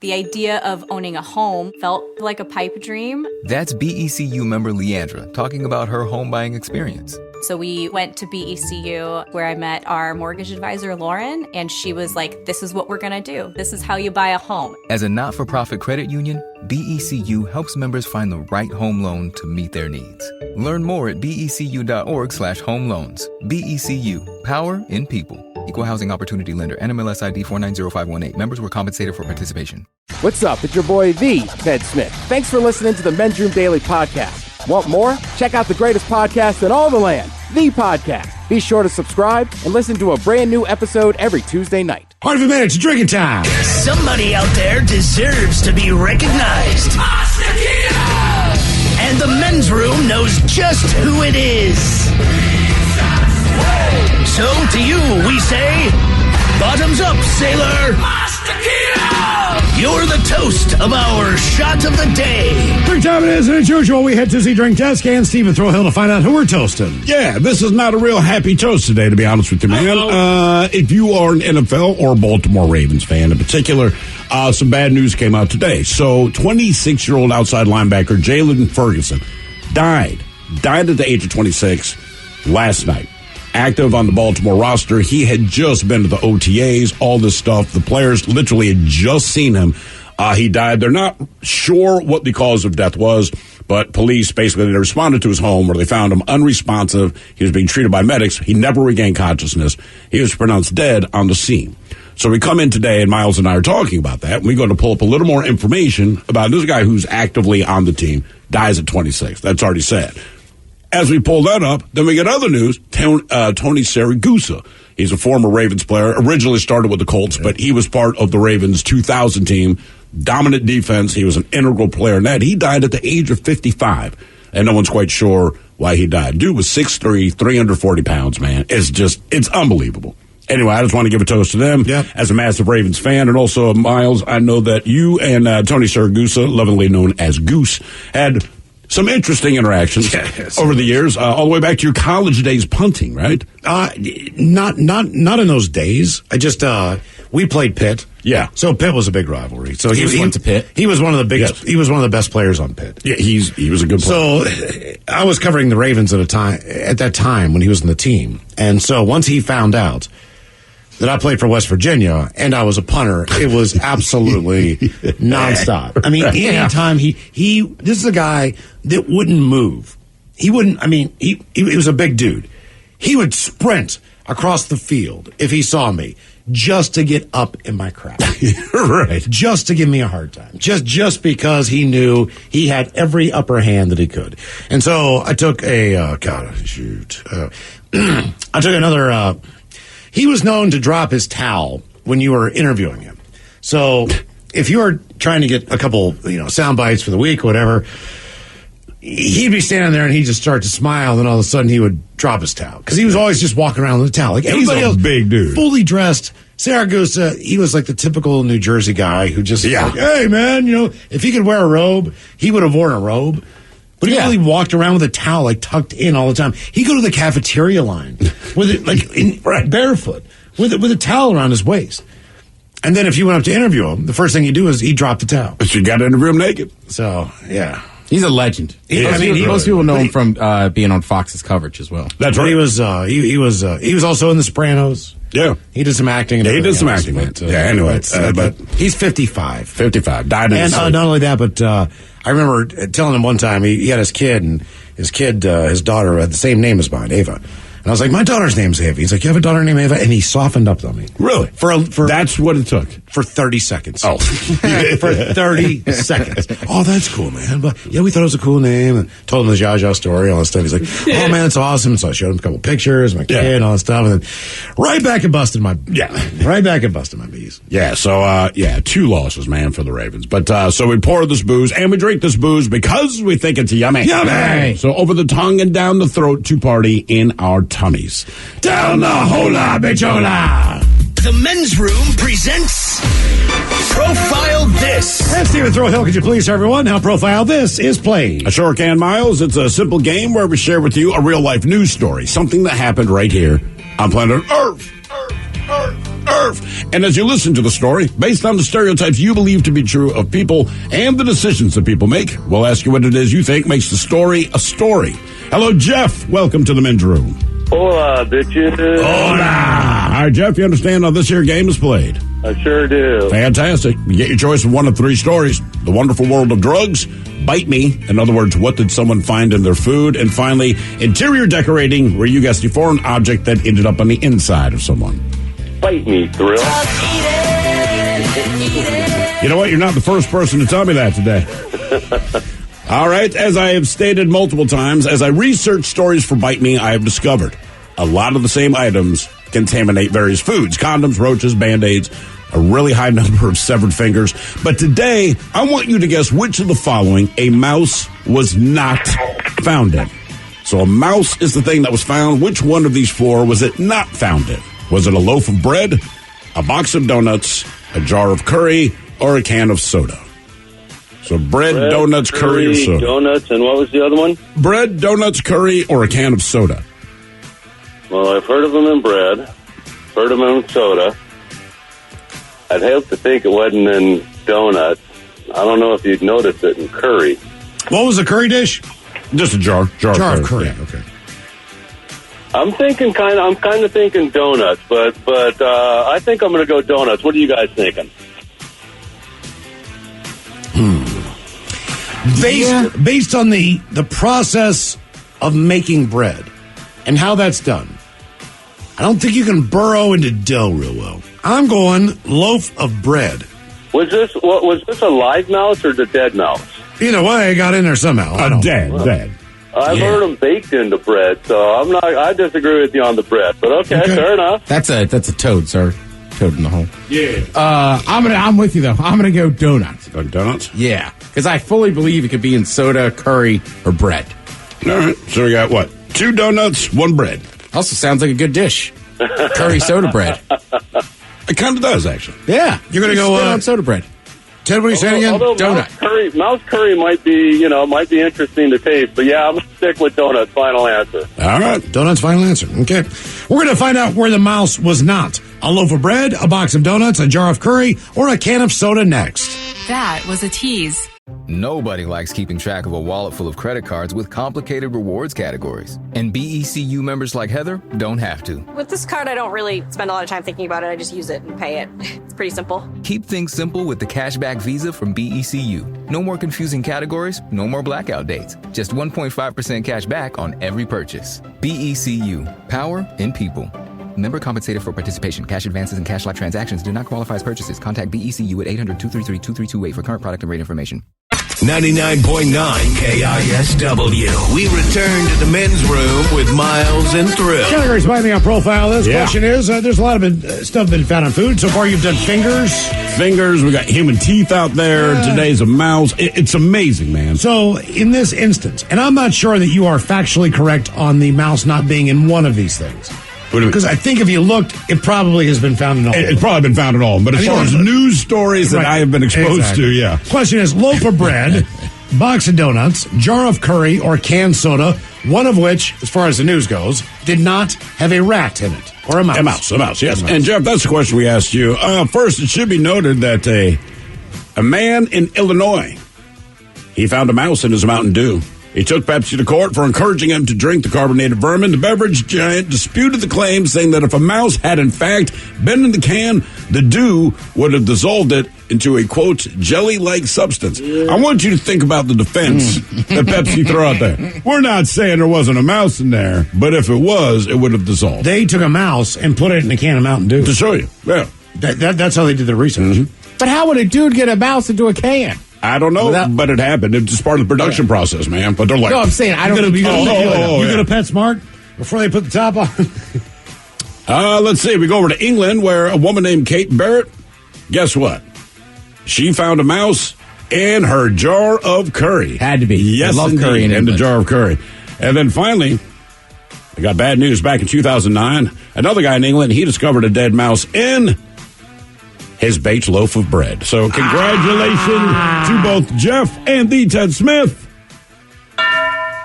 The idea of owning a home felt like a pipe dream. That's BECU member Leandra talking about her home buying experience. So we went to BECU where I met our mortgage advisor, Lauren, and she was like, this is what we're going to do. This is how you buy a home. As a not-for-profit credit union, BECU helps members find the right home loan to meet their needs. Learn more at becu.org/home loans. BECU, power in people. Equal housing opportunity lender. NMLS ID 490518. Members were compensated for participation. What's up? It's your boy, the Ted Smith. Thanks for listening to the Men's Room Daily Podcast. Want more? Check out the greatest podcast in all the land, The Podcast. Be sure to subscribe and listen to a brand new episode every Tuesday night. Part of a minute to drinking time. Somebody out there deserves to be recognized. And the Men's Room knows just who it is. So to you we say, bottoms up, sailor. You're the toast of our shot of the day. Drink time it is, and as usual, we head to the drink desk and Stephen Throwhill to find out who we're toasting. Yeah, this is not a real happy toast today, to be honest with you, man. If you are an NFL or Baltimore Ravens fan in particular, some bad news came out today. So, 26-year-old outside linebacker Jalen Ferguson died at the age of 26 last night. Active on the Baltimore roster. He had just been to the OTAs, all this stuff. The players literally had just seen him. He died. They're not sure what the cause of death was, but police basically they responded to his home where they found him unresponsive. He was being treated by medics. He never regained consciousness. He was pronounced dead on the scene. So we come in today, and Miles and I are talking about that. We're going to pull up a little more information about this guy who's actively on the team, dies at 26. That's already said. As we pull that up, then we get other news. Tony Siragusa. He's a former Ravens player. Originally started with the Colts, but he was part of the Ravens 2000 team. Dominant defense. He was an integral player in that. He died at the age of 55, and no one's quite sure why he died. Dude was 6'3", 340 pounds, man. It's unbelievable. Anyway, I just want to give a toast to them as a massive Ravens fan. And also, Miles, I know that you and Tony Siragusa, lovingly known as Goose, had some interesting interactions over the years, all the way back to your college days punting, right? Not in those days. We played Pitt. Yeah. So Pitt was a big rivalry. So he went to Pitt. He was one of the biggest. Yes. He was one of the best players on Pitt. Yeah, he was a good player. So I was covering the Ravens at that time when he was in the team, and so once he found out that I played for West Virginia and I was a punter, it was absolutely nonstop. I mean, anytime this is a guy that wouldn't move. He was a big dude. He would sprint across the field if he saw me just to get up in my crap. Right. Just to give me a hard time. Just because he knew he had every upper hand that he could. And so I took I took another, he was known to drop his towel when you were interviewing him. So if you were trying to get a couple, sound bites for the week or whatever, he'd be standing there and he'd just start to smile, and all of a sudden he would drop his towel. Because he was always just walking around with a towel. Like everybody else, big dude. Fully dressed. Siragusa, he was like the typical New Jersey guy who just like, hey man, if he could wear a robe, he would have worn a robe. But he really walked around with a towel like tucked in all the time. He'd go to the cafeteria line with it barefoot with a towel around his waist. And then if you went up to interview him, the first thing he'd do is he'd drop the towel. But you got to interview him naked. So yeah. He's a legend. Most people know him from being on Fox's coverage as well. That's right. He was also in The Sopranos. Yeah. He did some acting. He did some acting. Anyway. But he's 55. 55. Died in and not only that, but I remember telling him one time he had his kid, and his daughter had the same name as mine, Ava. And I was like, my daughter's name's Ava. He's like, you have a daughter named Ava? And he softened up on me. Really? For That's what it took. For 30 seconds. Oh. For 30 seconds. Oh, that's cool, man. But yeah, we thought it was a cool name. And told him the Zsa Zsa story, all that stuff. He's like, oh, man, it's awesome. So I showed him a couple pictures, my kid, and all that stuff. And then right back and busted my bees. Yeah, so, 2 losses, man, for the Ravens. But, so we pour this booze, and we drink this booze because we think it's yummy. Yummy! So over the tongue and down the throat to party in our tummies. Down the hola, bichola! The Men's Room presents Profile This. And Stephen Throwhill, could you please tell everyone how Profile This is played? I sure can, Miles. It's a simple game where we share with you a real-life news story, something that happened right here on planet Earth. deserve. And as you listen to the story, based on the stereotypes you believe to be true of people and the decisions that people make, we'll ask you what it is you think makes the story a story. Hello, Jeff. Welcome to the men's room. Hola, bitches. Hola. All right, Jeff, you understand how this here game is played? I sure do. Fantastic. You get your choice of one of three stories. The Wonderful World of Drugs, Bite Me, in other words, what did someone find in their food? And finally, Interior Decorating, where you guessed a foreign object that ended up on the inside of someone. Bite Me, Thrill. You know what? You're not the first person to tell me that today. All right, as I have stated multiple times, as I research stories for Bite Me, I have discovered a lot of the same items contaminate various foods. Condoms, roaches, Band-Aids, a really high number of severed fingers. But today, I want you to guess which of the following a mouse was not found in. So a mouse is the thing that was found. Which one of these four was it not found in? Was it a loaf of bread, a box of donuts, a jar of curry, or a can of soda? So bread, donuts, curry, or soda. Donuts, and what was the other one? Bread, donuts, curry, or a can of soda. Well, I've heard of them in bread, heard of them in soda. I'd have to think it wasn't in donuts. I don't know if you'd notice it in curry. What was the curry dish? Just a jar of curry. Yeah, okay. I'm kind of thinking donuts, but I think I'm going to go donuts. What are you guys thinking? Based on the process of making bread and how that's done, I don't think you can burrow into dough real well. I'm going loaf of bread. Was this a live mouse or the dead mouse? Either way, I got in there somehow. Dead. I've heard them baked into bread, so I disagree with you on the bread. But okay. Fair enough. That's a toad, sir. Toad in the hole. Yeah. I'm with you though. I'm gonna go donuts. Donuts? Yeah, because I fully believe it could be in soda, curry, or bread. All right. So we got what? 2 donuts, 1 bread. Also sounds like a good dish. Curry soda bread. It kind of does, actually. Yeah, You're gonna go on soda bread. Ted, what are you saying again? Although Donut. Mouse curry might be interesting to taste, but yeah, I'm going to stick with donuts. Final answer. All right. Donuts, final answer. Okay. We're going to find out where the mouse was not. A loaf of bread, a box of donuts, a jar of curry, or a can of soda next. That was a tease. Nobody likes keeping track of a wallet full of credit cards with complicated rewards categories. And BECU members like Heather don't have to. With this card, I don't really spend a lot of time thinking about it. I just use it and pay it. It's pretty simple. Keep things simple with the Cashback Visa from BECU. No more confusing categories, no more blackout dates. Just 1.5% cash back on every purchase. BECU. Power in people. Member compensated for participation. Cash advances and cash-like transactions do not qualify as purchases. Contact BECU at 800-233-2328 for current product and rate information. 99.9 KISW. We return to the men's room with Miles and Thrill. Categories by me on profile. This question is, there's a lot of stuff been found on food. So far, you've done fingers. We got human teeth out there. Today's a mouse. It's amazing, man. So in this instance, and I'm not sure that you are factually correct on the mouse not being in one of these things. Because I think if you looked, it probably has been found in all of them. It's probably been found in all of them. But as far as news stories that I have been exposed to, yeah. Question is, loaf of bread, box of donuts, jar of curry, or canned soda, one of which, as far as the news goes, did not have a rat in it. Or a mouse. A mouse, yes. And Jeff, that's the question we asked you. First, it should be noted that a man in Illinois, he found a mouse in his Mountain Dew. He took Pepsi to court for encouraging him to drink the carbonated vermin. The beverage giant disputed the claim, saying that if a mouse had in fact been in the can, the dew would have dissolved it into a, quote, jelly-like substance. I want you to think about the defense that Pepsi threw out there. We're not saying there wasn't a mouse in there, but if it was, it would have dissolved. They took a mouse and put it in a can of Mountain Dew. To show you, yeah. That's how they did their research. Mm-hmm. But how would a dude get a mouse into a can? I don't know, but it happened. It's just part of the production process, man. But they're like, no, I'm saying I don't. You go to PetSmart before they put the top on. Let's see. We go over to England, where a woman named Kate Barrett. Guess what? She found a mouse in her jar of curry. Had to be. Yes, I love indeed, curry in the jar of curry. And then finally, I got bad news. Back in 2009, another guy in England, he discovered a dead mouse in his baked loaf of bread. So congratulations to both Jeff and the Ted Smith.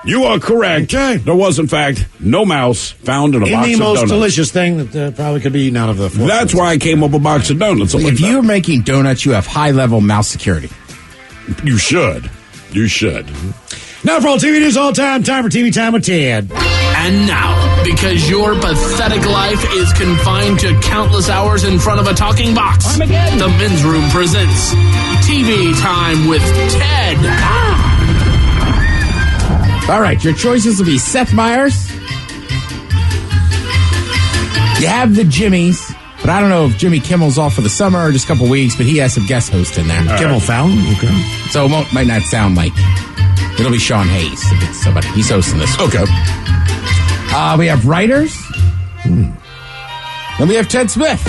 You are correct. Okay. There was, in fact, no mouse found in a box of the most donuts. delicious thing that probably could be eaten out of the fork. That's why I came up with a box of donuts. If you're making donuts, you have high-level mouse security. You should. You should. Now for all TV news all time for TV Time with Ted. And now, because your pathetic life is confined to countless hours in front of a talking box, the Men's Room presents TV Time with Ted. All right, your choices will be Seth Meyers. You have the Jimmys, but I don't know if Jimmy Kimmel's off for the summer or just a couple weeks, but he has some guest hosts in there. Kimmel Fallon? Okay. So it might not sound like it'll be Sean Hayes if it's somebody. He's hosting this. Okay. We have writers. And we have Ted Smith.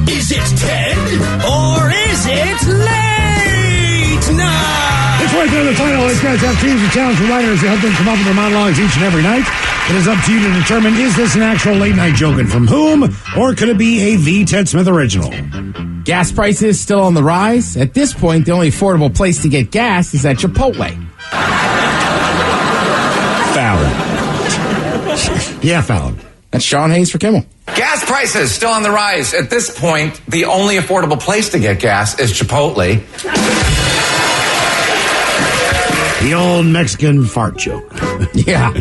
Is it Ted or is it late night? It's right there in the title. These guys have teams of talented writers to help them come up with their monologues each and every night. It is up to you to determine, is this an actual late night joke and from whom, or could it be a The Ted Smith original? Gas prices still on the rise. At this point, the only affordable place to get gas is at Chipotle. Fallon. Yeah, Fallon. That's Sean Hayes for Kimmel. Gas prices still on the rise. At this point, the only affordable place to get gas is Chipotle. The old Mexican fart joke. Yeah.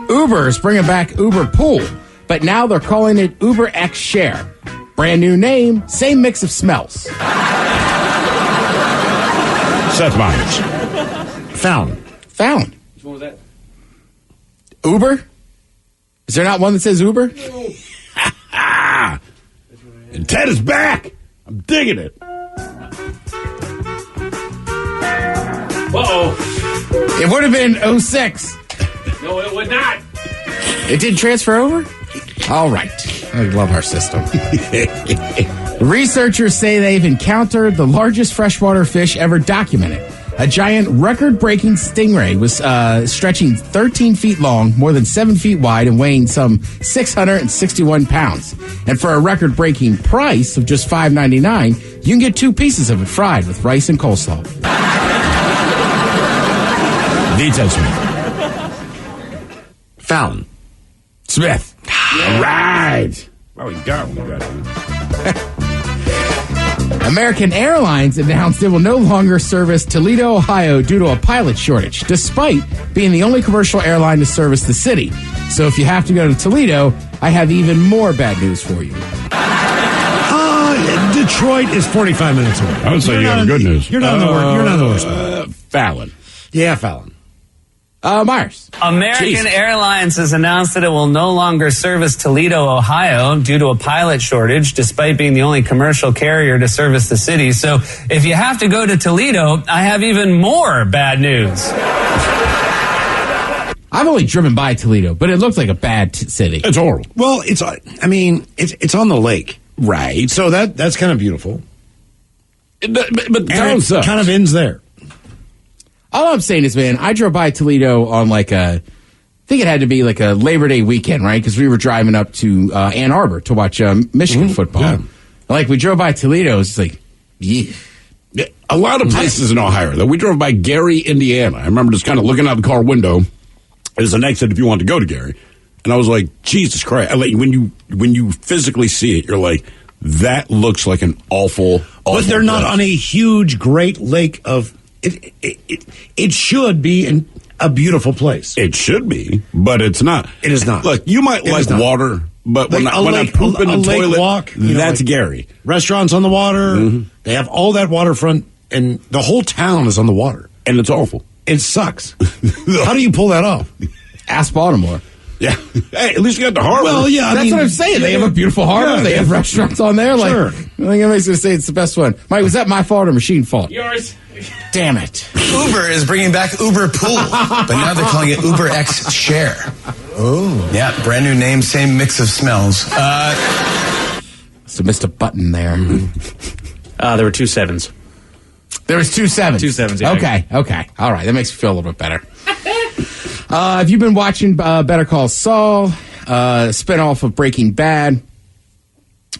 Uber is bringing back Uber Pool, but now they're calling it Uber X Share. Brand new name, same mix of smells. Seth Meyers. Fallon. Which one was that? Uber? Is there not one that says Uber? And Ted is back. I'm digging it. Uh-oh. It would have been 06. No, it would not. It did transfer over? All right. I love our system. Researchers say they've encountered the largest freshwater fish ever documented. A giant record-breaking stingray was stretching 13 feet long, more than 7 feet wide, and weighing some 661 pounds. And for a record-breaking price of just $5.99, you can get 2 pieces of it fried with rice and coleslaw. The Ted Smith. Fallon. Smith. All right. Well, we got it. American Airlines announced it will no longer service Toledo, Ohio due to a pilot shortage, despite being the only commercial airline to service the city. So if you have to go to Toledo, I have even more bad news for you. Detroit is 45 minutes away. I would say you have good news. You're not in the worst spot. Fallon. Yeah, Fallon. Myers. American Airlines has announced that it will no longer service Toledo, Ohio due to a pilot shortage, despite being the only commercial carrier to service the city. So if you have to go to Toledo, I have even more bad news. I've only driven by Toledo, but it looked like a bad city. It's horrible. Well, it's on the lake. Right. So that's kind of beautiful. But the town sucks. Kind of ends there. All I'm saying is, man, I drove by Toledo on I think it had to be like a Labor Day weekend, right? Because we were driving up to Ann Arbor to watch Michigan football. Yeah. Like, we drove by Toledo, it's like, yeah. A lot of places in Ohio, though. We drove by Gary, Indiana. I remember just kind of looking out the car window. There's an exit if you want to go to Gary. And I was like, Jesus Christ. When you physically see it, you're like, that looks like an awful But they're not place. on a huge, great lake of... It should be a beautiful place. It should be, but it's not. It is not. Look, you might like water, but when I poop in the toilet, walk, that's Gary. Restaurants on the water. They have all that waterfront, and the whole town is on the water. And it's awful. It sucks. How do you pull that off? Ask Baltimore. Yeah. Hey, at least you got the harbor. Well, yeah, That's what I'm saying. They have a beautiful harbor. Yeah, they have restaurants on there. Like, Sure. I think everybody's going to say it's the best one. Mike, was that my fault or machine fault? Yours. Damn it. Uber is bringing back Uber Pool, but now they're calling it Uber X Share. Oh. Yeah, brand new name, same mix of smells. So missed a button there. There were 2 sevens. There was 2 sevens. 2 sevens, yeah. Okay. All right. That makes me feel a little bit better. Have you been watching Better Call Saul, spinoff of Breaking Bad?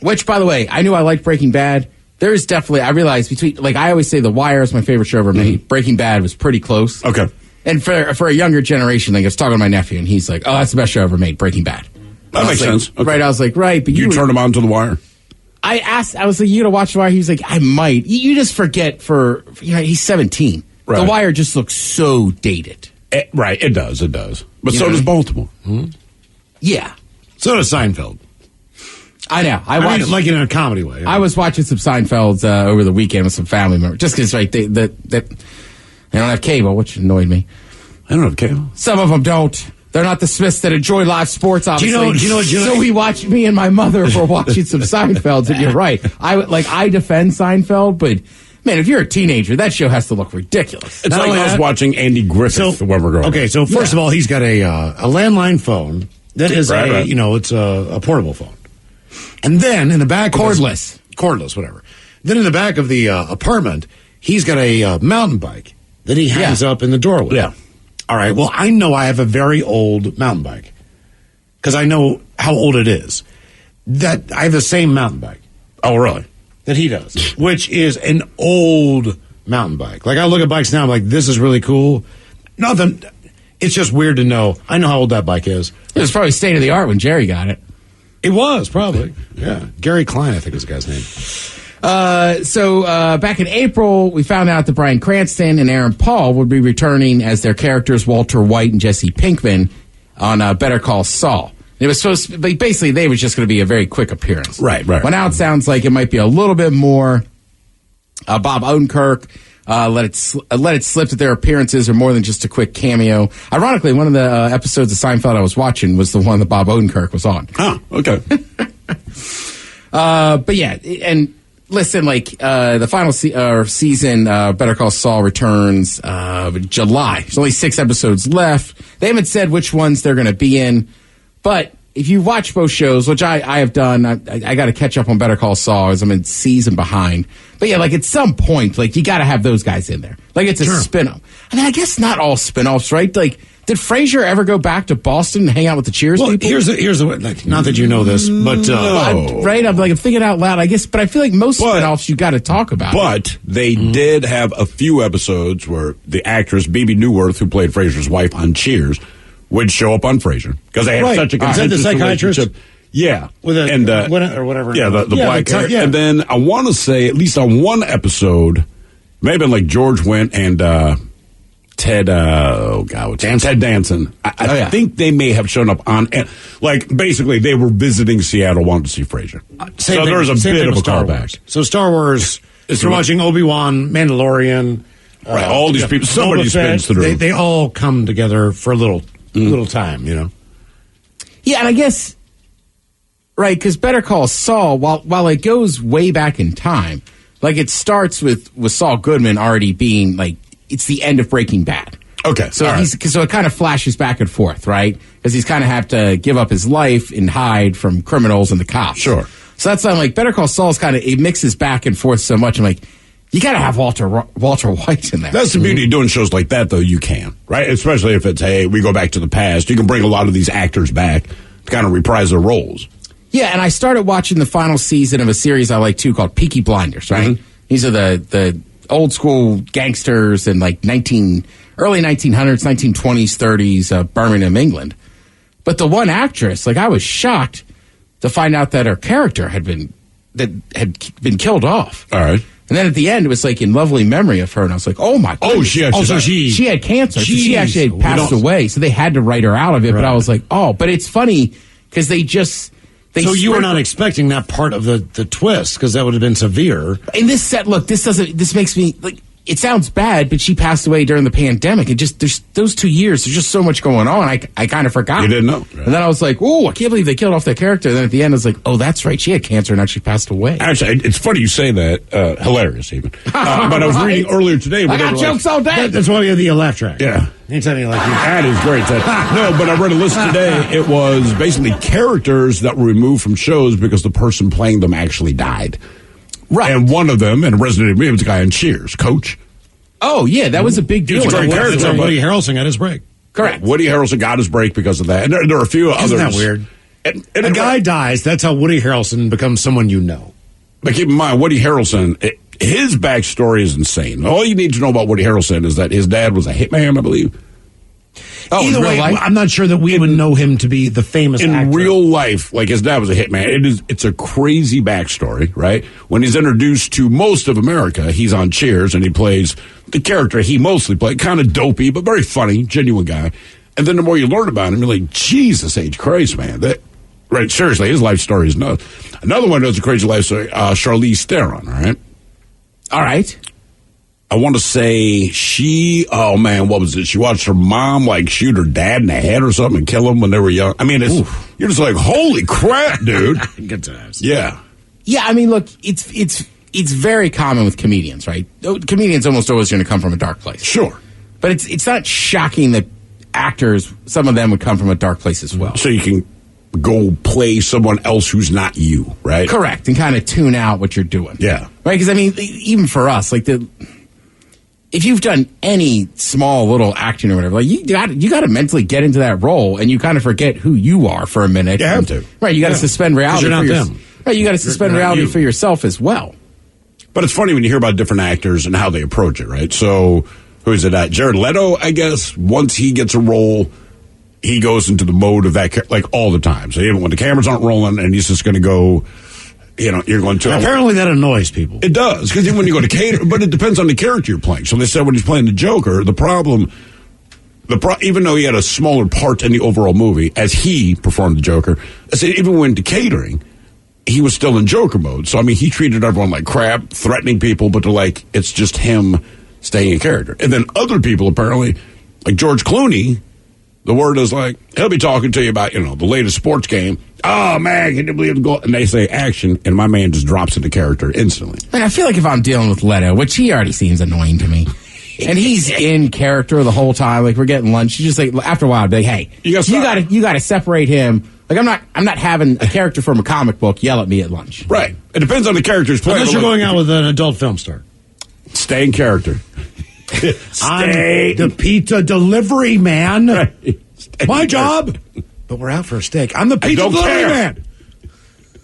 Which, by the way, I knew I liked Breaking Bad. There is definitely, I realized I always say The Wire is my favorite show ever made. Breaking Bad was pretty close. Okay. And for a younger generation, like I was talking to my nephew, and he's like, "Oh, that's the best show ever made, Breaking Bad." That makes sense. Okay. Right? I was like, "Right," but you turned him on to The Wire. I was like, "You gonna watch The Wire?" He was like, "I might." You just forget he's 17. Right. The Wire just looks so dated. Right, it does. But so does Baltimore. Yeah. So does Seinfeld. I know. I watched like in a comedy way. I was watching some Seinfelds over the weekend with some family members, just because they don't have cable, which annoyed me. I don't have cable. Some of them don't. They're not the Smiths that enjoy live sports, obviously. Do you know, so we watched, me and my mother were watching some Seinfelds, and you're right. I defend Seinfeld, but man, if you're a teenager, that show has to look ridiculous. It's like us watching Andy Griffith when we're growing up. Okay, so first of all, he's got a landline phone that is it's a portable phone. And then in the back cordless, whatever. Then in the back of the apartment, he's got a mountain bike that he hangs up in the doorway. Yeah. All right. Well, I know I have a very old mountain bike because I know how old it is. That I have the same mountain bike. Oh, really? That he does, which is an old mountain bike. Like I look at bikes now, I'm like, this is really cool. Nothing. It's just weird to know. I know how old that bike is. It was probably state of the art when Jerry got it. It was probably. Yeah. Gary Klein, I think was the guy's name. So back in April, we found out that Bryan Cranston and Aaron Paul would be returning as their characters Walter White and Jesse Pinkman on Better Call Saul. It was supposed to be, basically, they was just going to be a very quick appearance. Right. But now it sounds like it might be a little bit more. Bob Odenkirk let it slip that their appearances are more than just a quick cameo. Ironically, one of the episodes of Seinfeld I was watching was the one that Bob Odenkirk was on. Oh, okay. But yeah, and listen, like the final season, Better Call Saul returns July. There's only 6 episodes left. They haven't said which ones they're going to be in, but if you watch both shows, which I have done, I got to catch up on Better Call Saul as I'm in season behind. But yeah, like at some point, like you got to have those guys in there. Like it's a spin-off. I mean, I guess not all spin-offs, right? Like, did Frasier ever go back to Boston and hang out with the Cheers people? Here's the like, not that you know this, but no. Right? I'm thinking out loud, I guess, but I feel like most spin-offs you got to talk about. But they did have a few episodes where the actress Bebe Neuwirth, who played Frasier's wife on Cheers, would show up on Frasier because they had such a contentious relationship. Yeah, with or whatever. Yeah, the black hair. Yeah. And then I want to say at least on one episode, maybe like George Wendt and Ted. Ted Danson. I think they may have shown up on. Like basically, they were visiting Seattle, wanted to see Frasier. So there's a bit of a callback. So Star Wars. If you're watching Obi-Wan, Mandalorian, right? All these people. Somebody spins through. They all come together for a little time, you know. Yeah, and I guess. Right, because Better Call Saul, while it goes way back in time, like it starts with Saul Goodman already being like it's the end of Breaking Bad. Okay, so so it kind of flashes back and forth, right? Because he's kind of have to give up his life and hide from criminals and the cops. Sure. So that's like Better Call Saul's kind of it mixes back and forth so much. I'm like, you got to have Walter White in there. That's the beauty of doing shows like that, though. You can, right? Especially if it's we go back to the past. You can bring a lot of these actors back to kind of reprise their roles. Yeah, and I started watching the final season of a series I like too called Peaky Blinders, right? Mm-hmm. These are the old school gangsters in like early 1900s, 1920s, 30s, Birmingham, England. But the one actress, like I was shocked to find out that her character had been killed off. All right. And then at the end, it was like in lovely memory of her, and I was like, "Oh my god!" Oh, she had cancer. So she actually had passed away, so they had to write her out of it. Right. But I was like, "Oh!" But it's funny because so you were not expecting that part of the twist because that would have been severe. In this set, look, this makes me like. It sounds bad, but she passed away during the pandemic. It just there's those 2 years. There's just so much going on. I kind of forgot. You didn't know, right? And then I was like, "Oh, I can't believe they killed off that character." And then at the end, I was like, "Oh, that's right. She had cancer and actually passed away." Actually, it's funny you say that. Hilarious, even. But I was reading earlier today. I got jokes all day. That's why we have the laugh track. Yeah. Anytime you like you. That is great. No, but I read a list today. It was basically characters that were removed from shows because the person playing them actually died. Right. And one of them, and it resonated with me, was a guy in Cheers, Coach. Oh, yeah, that was a big deal. Woody Harrelson got his break. Correct. Woody Harrelson got his break because of that. And there are a few others. Isn't that weird? And a guy dies, that's how Woody Harrelson becomes someone you know. But keep in mind, Woody Harrelson, his backstory is insane. All you need to know about Woody Harrelson is that his dad was a hitman, I believe. Oh, Either way, I'm not sure that we would know him to be the famous in actor. real life. Like his dad was a hitman. It's a crazy backstory, right? When he's introduced to most of America, he's on Cheers and he plays the character he mostly played, kind of dopey but very funny, genuine guy. And then the more you learn about him, you're like, Jesus H. Christ, man! Right? Seriously, his life story is nuts. Another one that's a crazy life story. Charlize Theron, all right. I want to say what was it? She watched her mom shoot her dad in the head or something and kill him when they were young. I mean, you're just like, holy crap, dude. Good times. Yeah. Yeah, I mean, look, it's very common with comedians, right? Comedians almost always going to come from a dark place. Sure. But it's not shocking that actors, some of them would come from a dark place as well. So you can go play someone else who's not you, right? Correct, and kind of tune out what you're doing. Yeah. Right, because, I mean, even for us, if you've done any small little acting or whatever, you got to mentally get into that role, and you kind of forget who you are for a minute. You have to. Right, you got to suspend reality. You're not them. Right, you got to suspend reality for yourself as well. But it's funny when you hear about different actors and how they approach it, right? So, who is it? Jared Leto, I guess, once he gets a role, he goes into the mode of that, all the time. So even when the cameras aren't rolling and he's just going to go... you're going to... Apparently that annoys people. It does, because when you go to cater... but it depends on the character you're playing. So they said when he's playing the Joker, even though he had a smaller part in the overall movie, as he performed the Joker, I said even when to catering, he was still in Joker mode. So, I mean, he treated everyone like crap, threatening people, but it's just him staying in character. And then other people, apparently, like George Clooney... The word is he'll be talking to you about, the latest sports game. Oh, man, can you believe the goal? And they say action, and my man just drops into character instantly. Man, I feel like if I'm dealing with Leto, which he already seems annoying to me, and he's in character the whole time, we're getting lunch, you just after a while, I'd be like, hey, you got to separate him. I'm not having a character from a comic book yell at me at lunch. Right. It depends on the character's playing. Unless you're going out with an adult film star. Stay in character. I'm the pizza delivery man. Right. My job. But we're out for a steak. I'm the pizza delivery man.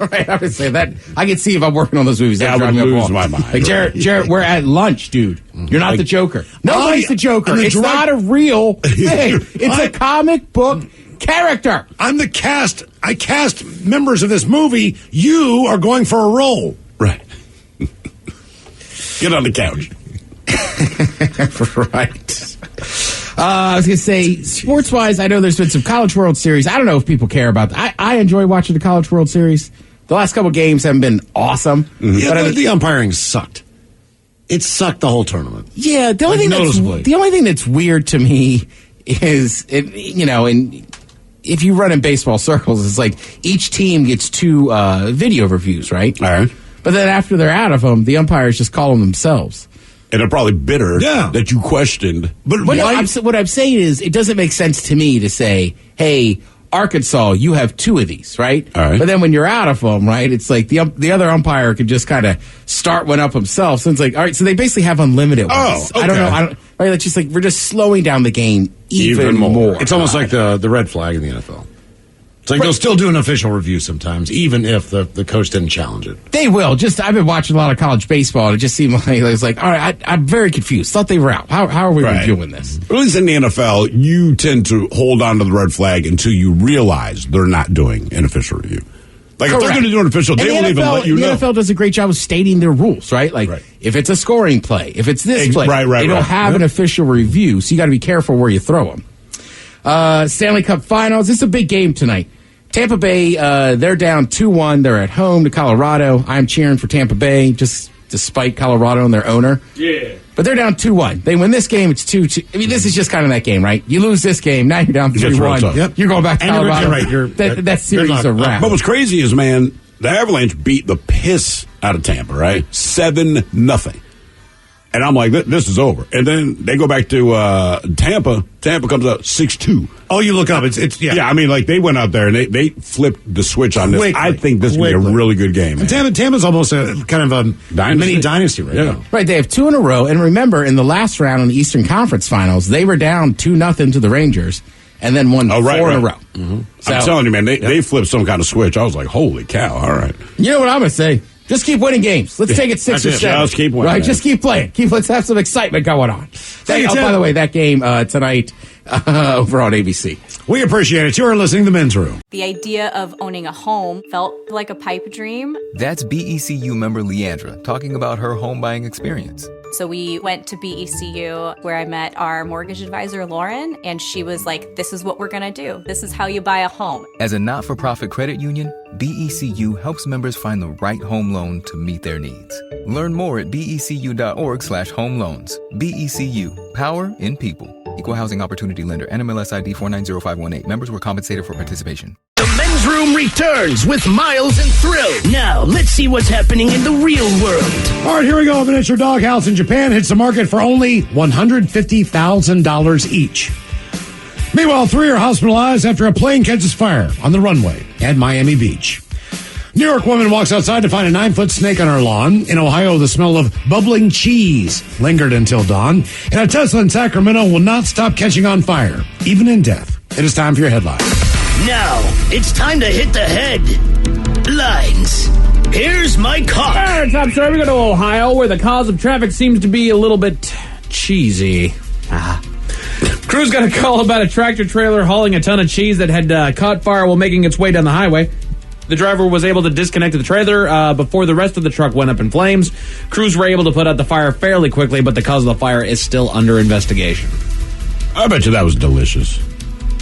All right, I would say that. I can see if I'm working on those movies. I would lose my mind. Jared, we're at lunch, dude. You're not the Joker. Nobody's the Joker. It's not a real thing. It's a comic book character. I'm the cast. I cast members of this movie. You are going for a role. Right. Get on the couch. Right. I was going to say, sports-wise, I know there's been some College World Series. I don't know if people care about that. I enjoy watching the College World Series. The last couple games haven't been awesome. Mm-hmm. Yeah, but the umpiring sucked. It sucked the whole tournament. Yeah, the only thing that's weird to me is, if you run in baseball circles, it's each team gets 2 video reviews, right? All right. But then after they're out of them, the umpires just call them themselves. And they're probably bitter that you questioned. But what I'm saying is, it doesn't make sense to me to say, hey, Arkansas, you have 2 of these, right? All right. But then when you're out of them, right, it's the other umpire could just kind of start one up himself. So it's all right, so they basically have unlimited ones. Oh, okay. I don't know. Right, it's just we're just slowing down the game even more. It's almost like the red flag in the NFL. It's they'll still do an official review sometimes, even if the coach didn't challenge it. They will. I've been watching a lot of college baseball, and it just seemed like it was all right, I'm very confused. Thought they were out. How are we reviewing this? At least in the NFL, you tend to hold on to the red flag until you realize they're not doing an official review. If they're going to do an official, they won't even let you know. The NFL does a great job of stating their rules, right? If it's a scoring play, if it's this play, they don't have an official review, so you got to be careful where you throw them. Stanley Cup Finals. This is a big game tonight. Tampa Bay, they're down 2-1. They're at home to Colorado. I'm cheering for Tampa Bay, just despite Colorado and their owner. Yeah. But they're down 2-1. They win this game, it's 2-2. I mean, this is just kind of that game, right? You lose this game, now you're down 3-1. Yep. You're going back to Colorado. You're right. That series is a wrap. But what's crazy is, man, the Avalanche beat the piss out of Tampa, right? 7-0. And I'm like, this is over. And then they go back to Tampa. Tampa comes out 6-2. Oh, you look up. It's I mean, they went out there and they flipped the switch on this. Quickly. I think this will be a really good game. And Tampa's almost a kind of a mini dynasty right now. Right, they have 2 in a row. And remember, in the last round in the Eastern Conference Finals, they were down 2-0 to the Rangers and then won 4 in a row. Mm-hmm. So, I'm telling you, man, they flipped some kind of switch. I was like, holy cow, all right. You know what I'm going to say? Just keep winning games. Let's take it 6 or 7. Just keep winning. Right, just keep playing. Let's have some excitement going on. By the way, that game tonight, over on ABC. We appreciate it. You are listening to The Men's Room. The idea of owning a home felt like a pipe dream. That's BECU member Leandra talking about her home buying experience. So we went to BECU where I met our mortgage advisor, Lauren, and she was like, this is what we're going to do. This is how you buy a home. As a not-for-profit credit union, BECU helps members find the right home loan to meet their needs. Learn more at becu.org/home loans. BECU, power in people. Equal Housing Opportunity Lender, NMLS ID 490518. Members were compensated for participation. The Men's Room returns with Miles and Thrill. Now, let's see what's happening in the real world. All right, here we go. A miniature doghouse in Japan hits the market for only $150,000 each. Meanwhile, 3 are hospitalized after a plane catches fire on the runway at Miami Beach. New York woman walks outside to find a 9-foot snake on her lawn. In Ohio, the smell of bubbling cheese lingered until dawn. And a Tesla in Sacramento will not stop catching on fire, even in death. It is time for your headline. Now, it's time to hit the headlines. Here's my car. All right, top story. We go to Ohio, where the cause of traffic seems to be a little bit cheesy. Crews got a call about a tractor trailer hauling a ton of cheese that had caught fire while making its way down the highway. The driver was able to disconnect the trailer before the rest of the truck went up in flames. Crews were able to put out the fire fairly quickly, but the cause of the fire is still under investigation. I bet you that was delicious.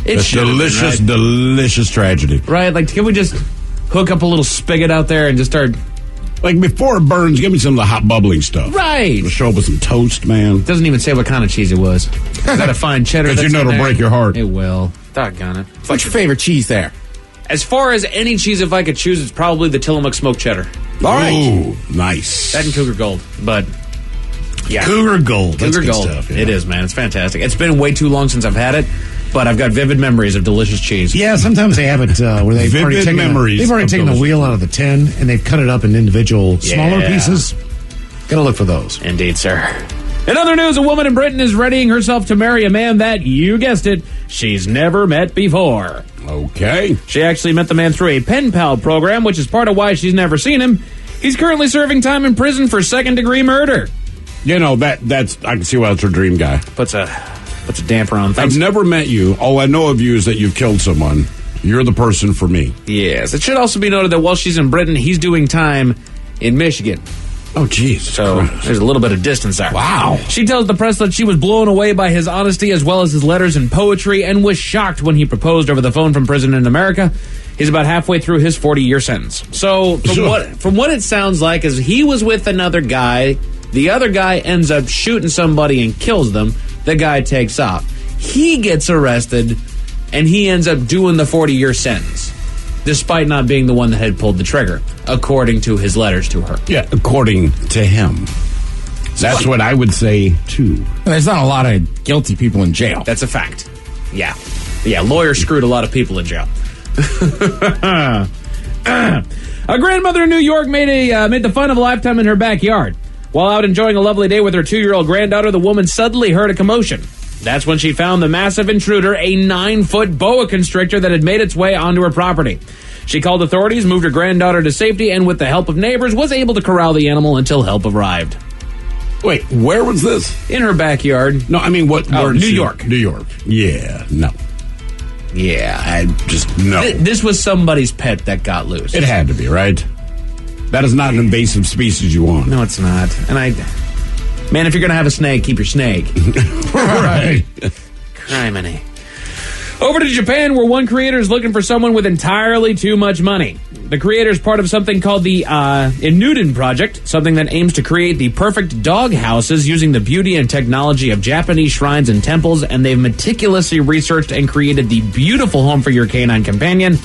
It's delicious, been, right? delicious tragedy. Right? Like, can we just hook up a little spigot out there and just start... Like, before it burns, give me some of the hot bubbling stuff. Right. We'll show up with some toast, man. It doesn't even say what kind of cheese it was. Is that a fine cheddar? Because you know it'll break your heart. It will. Doggone it. What's your favorite cheese there? As far as any cheese, if I could choose, it's probably the Tillamook smoked cheddar. All right. Ooh, nice. That and Cougar Gold. But, yeah. Cougar Gold. That's Cougar good Gold. stuff, yeah. It is, man. It's fantastic. It's been way too long since I've had it, but I've got vivid memories of delicious cheese. Yeah, sometimes they have it where they've already taken the wheel out of the tin and they've cut it up in individual smaller pieces. Gotta look for those. Indeed, sir. In other news, a woman in Britain is readying herself to marry a man that, you guessed it, she's never met before. Okay. She actually met the man through a pen pal program, which is part of why she's never seen him. He's currently serving time in prison for second-degree murder. You know, that's I can see why it's her dream guy. Puts a damper on things. I've never met you. All I know of you is that you've killed someone. You're the person for me. Yes. It should also be noted that while she's in Britain, he's doing time in Michigan. Oh, jeez. So there's a little bit of distance there. Wow. She tells the press that she was blown away by his honesty as well as his letters and poetry and was shocked when he proposed over the phone from prison in America. He's about halfway through his 40-year sentence. So from what it sounds like is he was with another guy. The other guy ends up shooting somebody and kills them. The guy takes off. He gets arrested, and he ends up doing the 40-year sentence, despite not being the one that had pulled the trigger, according to his letters to her. Yeah, according to him. That's what I would say, too. There's not a lot of guilty people in jail. That's a fact. Yeah. Yeah, lawyers screwed a lot of people in jail. A grandmother in New York made the fun of a lifetime in her backyard. While out enjoying a lovely day with her 2-year-old granddaughter, the woman suddenly heard a commotion. That's when she found the massive intruder, a 9-foot boa constrictor that had made its way onto her property. She called authorities, moved her granddaughter to safety, and with the help of neighbors, was able to corral the animal until help arrived. Wait, where was this? In her backyard. No, I mean, what? New York. New York. Yeah, no. Yeah. I just, no. This was somebody's pet that got loose. It had to be, right? That is not an invasive species you want. No, it's not. And man, if you're going to have a snake, keep your snake. Right. Criminy. Over to Japan, where one creator is looking for someone with entirely too much money. The creator is part of something called the Inuden Project, something that aims to create the perfect dog houses using the beauty and technology of Japanese shrines and temples, and they've meticulously researched and created the beautiful home for your canine companion,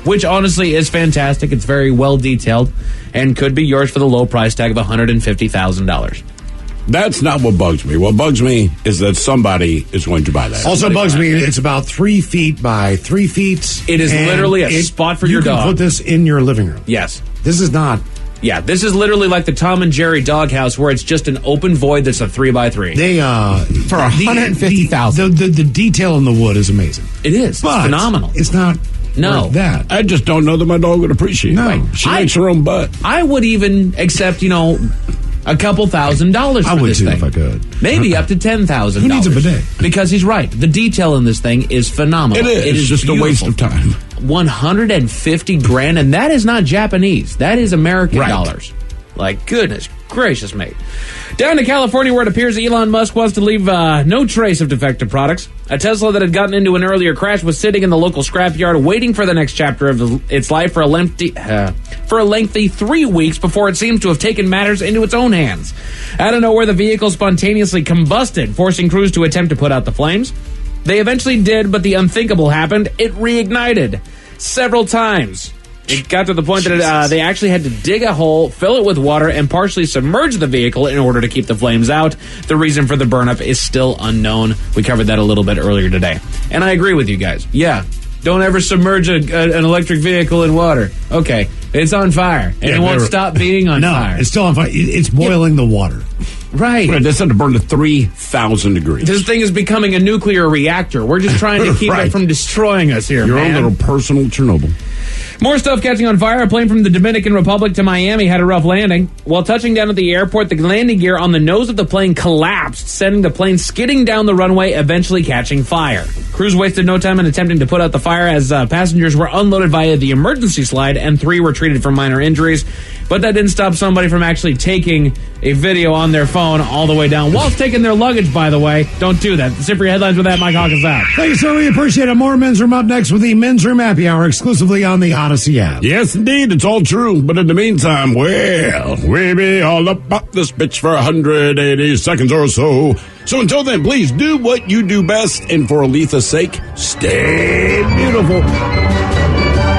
which honestly is fantastic. It's very well detailed and could be yours for the low price tag of $150,000. That's not what bugs me. What bugs me is that somebody is going to buy that. Also bugs me, it's about 3 feet by 3 feet. It is literally a spot for your dog. You can put this in your living room. Yes. This is not... Yeah, this is literally like the Tom and Jerry doghouse where it's just an open void that's a 3x3. They, for $150,000. The detail in the wood is amazing. It is. But it's phenomenal. It's not... No. That. I just don't know that my dog would appreciate it. No. She makes her own butt. I would even accept, a couple $1,000s for I would this too thing. if I could. Maybe up to $10,000. Who needs a bidet? Because he's right. The detail in this thing is phenomenal. It is just beautiful. a waste of time. 150 grand, and that is not Japanese. That is American Right. dollars. Like, goodness gracious, mate. Down to California, where it appears Elon Musk wants to leave no trace of defective products. A Tesla that had gotten into an earlier crash was sitting in the local scrapyard waiting for the next chapter of its life for a lengthy 3 weeks before it seems to have taken matters into its own hands. Out of nowhere, the vehicle spontaneously combusted, forcing crews to attempt to put out the flames. They eventually did, but the unthinkable happened. It reignited several times. It got to the point that they actually had to dig a hole, fill it with water, and partially submerge the vehicle in order to keep the flames out. The reason for the burnup is still unknown. We covered that a little bit earlier today. And I agree with you guys. Yeah, don't ever submerge an electric vehicle in water. Okay, it's on fire, and it won't stop being on fire. No, it's still on fire. It's boiling the water. Right. That's had to burn to 3,000 degrees. This thing is becoming a nuclear reactor. We're just trying to keep it from destroying us here, Your man. own little personal Chernobyl. More stuff catching on fire. A plane from the Dominican Republic to Miami had a rough landing. While touching down at the airport, the landing gear on the nose of the plane collapsed, sending the plane skidding down the runway, eventually catching fire. Crews wasted no time in attempting to put out the fire as passengers were unloaded via the emergency slide and 3 were treated for minor injuries. But that didn't stop somebody from actually taking a video on their phone all the way down whilst taking their luggage, by the way. Don't do that. That's it for your headlines with that. Mike Hawkins out. Thank you, sir. We appreciate it. More Men's Room up next with the Men's Room Happy Hour exclusively on the Odyssey app. Yes, indeed. It's all true. But in the meantime, well, we be all about this bitch for 180 seconds or so. So until then, please do what you do best. And for Aletha's sake, stay beautiful.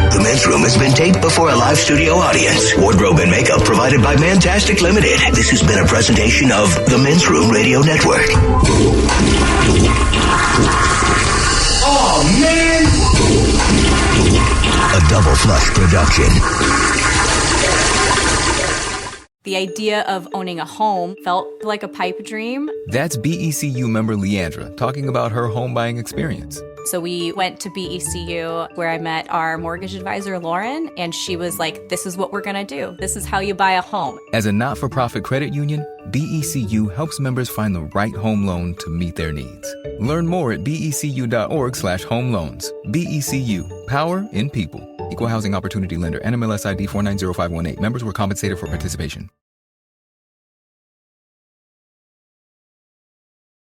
The Men's Room has been taped before a live studio audience. Wardrobe and makeup provided by Mantastic Limited. This has been a presentation of the Men's Room Radio Network. Oh, man! A Double Flush production. The idea of owning a home felt like a pipe dream. That's BECU member Leandra talking about her home buying experience. So we went to BECU where I met our mortgage advisor, Lauren, and she was like, this is what we're going to do. This is how you buy a home. As a not-for-profit credit union, BECU helps members find the right home loan to meet their needs. Learn more at becu.org/home loans. BECU, power in people. Equal housing opportunity lender. NMLS ID 4900518. Members were compensated for participation.